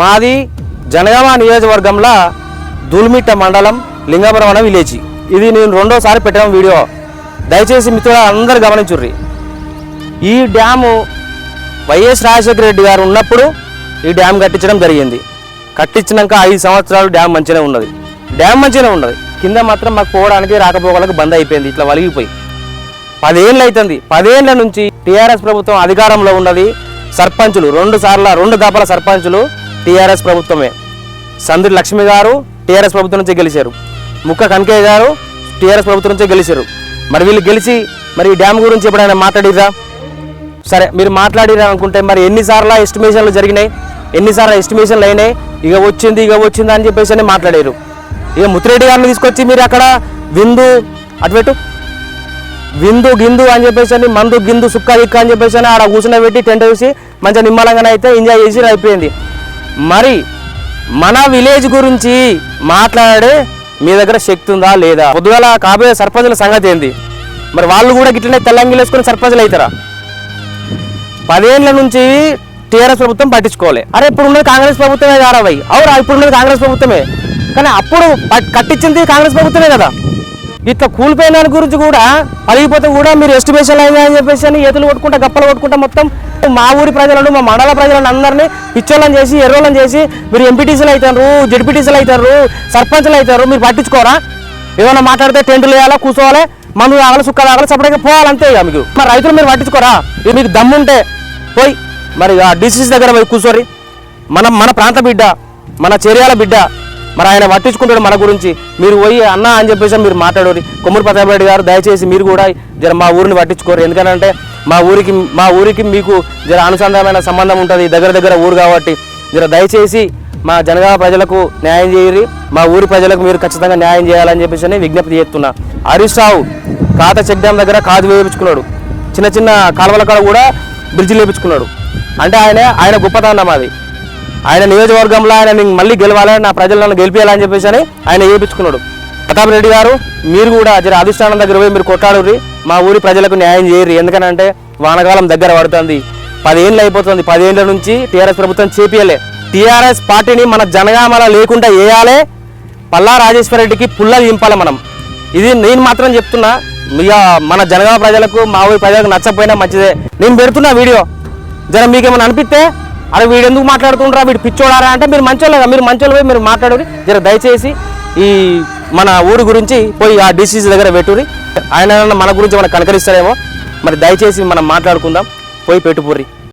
మాది జనగామ నియోజకవర్గంలో దూల్మిట్ట మండలం లింగాపురం విలేజ్. ఇది నేను రెండోసారి పెట్టిన వీడియో, దయచేసి మిత్రులు అందరూ గమనించుర్రి. ఈ డ్యాము వైఎస్ రాజశేఖర రెడ్డి గారు ఉన్నప్పుడు ఈ డ్యామ్ కట్టించడం జరిగింది. కట్టించినాక 5 సంవత్సరాలు డ్యామ్ మంచిగానే ఉన్నది, కింద మాత్రం మాకు పోవడానికి రాకపోకలకు బంద్ అయిపోయింది, ఇట్లా వలిగిపోయి 10 ఏళ్ళు అవుతుంది. 10 ఏళ్ళ నుంచి టీఆర్ఎస్ ప్రభుత్వం అధికారంలో ఉన్నది. సర్పంచులు 2 దఫాల సర్పంచులు టీఆర్ఎస్ ప్రభుత్వమే. సందుడి లక్ష్మి గారు టీఆర్ఎస్ ప్రభుత్వం నుంచే గెలిచారు, ముక్క కనకయ్య గారు టీఆర్ఎస్ ప్రభుత్వం నుంచే గెలిచారు. మరి వీళ్ళు గెలిచి మరి ఈ డ్యామ్ గురించి ఎప్పుడైనా మాట్లాడిరా? సరే, మీరు మాట్లాడిరా అనుకుంటే మరి ఎన్నిసార్లు ఎస్టిమేషన్లు జరిగినాయి, ఎన్నిసార్లు ఎస్టిమేషన్లు అయినాయి, ఇక వచ్చింది అని చెప్పేసి అని మాట్లాడారు. ఇక ముత్తిరెడ్డి గారిని తీసుకొచ్చి మీరు అక్కడ విందు అటుపెట్టు విందు గిందు అని చెప్పేసి అని మందు గిందు సుక్క ఇక్క అని చెప్పేసి అని ఆడ కూర్చుని పెట్టి టెంట్ వేసి మంచిగా నిమ్మలంగానే అయితే ఎంజాయ్ చేసి అయిపోయింది. మరి మన విలేజ్ గురించి మాట్లాడే మీ దగ్గర శక్తి ఉందా లేదా? పొద్దుగాల కాబోయే సర్పంచుల సంగతి ఏంది? మరి వాళ్ళు కూడా గిట్లనే తెల్లంగిలు వేసుకొని సర్పంచులు అవుతారా? 10 ఏళ్ళ నుంచి టీఆర్ఎస్ ప్రభుత్వం పట్టించుకోవాలి. అరే ఇప్పుడు ఉన్నది కాంగ్రెస్ ప్రభుత్వమే కారావై, అవురా ఇప్పుడు ఉన్నది కాంగ్రెస్ ప్రభుత్వమే, కానీ అప్పుడు కట్టించింది కాంగ్రెస్ ప్రభుత్వమే కదా. ఇట్లా కూలిపోయిన దాని గురించి కూడా పలిగిపోతే కూడా మీరు ఎస్టిమేషన్ అయిందా అని చెప్పేసి అని ఎదులు కొట్టుకుంటా గప్పలు కొట్టుకుంటా మొత్తం మా ఊరి ప్రజలను మా మండల ప్రజలను అందరినీ పిచ్చోళ్ళని చేసి ఎర్రోళ్ళని చేసి మీరు ఎంపీటీసీలు అవుతారు, జడ్పీటీసీలు అవుతారు, సర్పంచ్లు అవుతారు. మీరు పట్టించుకోరా? ఏమైనా మాట్లాడితే టెంటులు వేయాలా, కూర్చోవాలి, మందు తాగాలి, సుక్క తాగాలి, సపరేట్గా పోవాలంతే. ఇక మీకు మరి రైతులు మీరు పట్టించుకోరా? ఇది మీకు దమ్ముంటే పోయి మరి ఆ డీసీసీ దగ్గర పోయి కూర్చోరి. మన ప్రాంత బిడ్డ, మన చర్యాల బిడ్డ, మరి ఆయన పట్టించుకుంటాడు మన గురించి. మీరు పోయి అన్న అని చెప్పేసి మీరు మాట్లాడోరి. కొమ్మూరు ప్రతాప్ రెడ్డి గారు దయచేసి మీరు కూడా జర మా ఊరిని పట్టించుకోరు. ఎందుకంటే మా ఊరికి మీకు జర అనుసంధానమైన సంబంధం ఉంటుంది, దగ్గర ఊరు కాబట్టి జర దయచేసి మా జనగామ ప్రజలకు న్యాయం చేయరి. మా ఊరి ప్రజలకు మీరు ఖచ్చితంగా న్యాయం చేయాలని చెప్పేసి అని విజ్ఞప్తి చేస్తున్నా. హరీష్ రావు కాత చెక్ డ్యామ్ దగ్గర కాదు వేయించుకున్నాడు, చిన్న కాలువల కాడ కూడా బ్రిడ్జిలు వేయించుకున్నాడు. అంటే ఆయన గొప్పతనం అది. ఆయన నియోజకవర్గంలో ఆయన మళ్ళీ గెలవాలి, నా ప్రజలను గెలిపించాలని చెప్పేసి అని ఆయన వేయించుకున్నాడు. ప్రతాప్ రెడ్డి గారు మీరు కూడా జర అధిష్టానం దగ్గర పోయి మీరు కొట్టాడుర్రి, మా ఊరి ప్రజలకు న్యాయం చేయరు. ఎందుకనంటే వానకాలం దగ్గర పడుతుంది, 10 ఏళ్ళు అయిపోతుంది. 10 ఏళ్ళ నుంచి టీఆర్ఎస్ ప్రభుత్వం చేపియలే. టీఆర్ఎస్ పార్టీని మన జనగామల లేకుండా వేయాలి, పల్లా రాజేశ్వర రెడ్డికి పుల్లలు దింపాలి మనం. ఇది నేను మాత్రం చెప్తున్నా. ఇక మన జనగామ ప్రజలకు మా ఊరి ప్రజలకు నచ్చకపోయినా మంచిదే. నేను పెడుతున్నా వీడియో, జర మీకేమైనా అనిపిస్తే అరే వీడు ఎందుకు మాట్లాడుతుంటారా, వీడు పిచ్చోడారా అంటే మీరు మంచోళ్ళగా, మీరు మంచోళ్ళు పోయి మీరు మాట్లాడురి. జర దయచేసి ఈ మన ఊరి గురించి పోయి ఆ డీసీసీ దగ్గర పెట్టుర్రి. ఆయన మన గురించి మనకు కనకరిస్తారేమో. మరి దయచేసి మనం మాట్లాడుకుందాం, పోయి పెట్టుపుర్రి.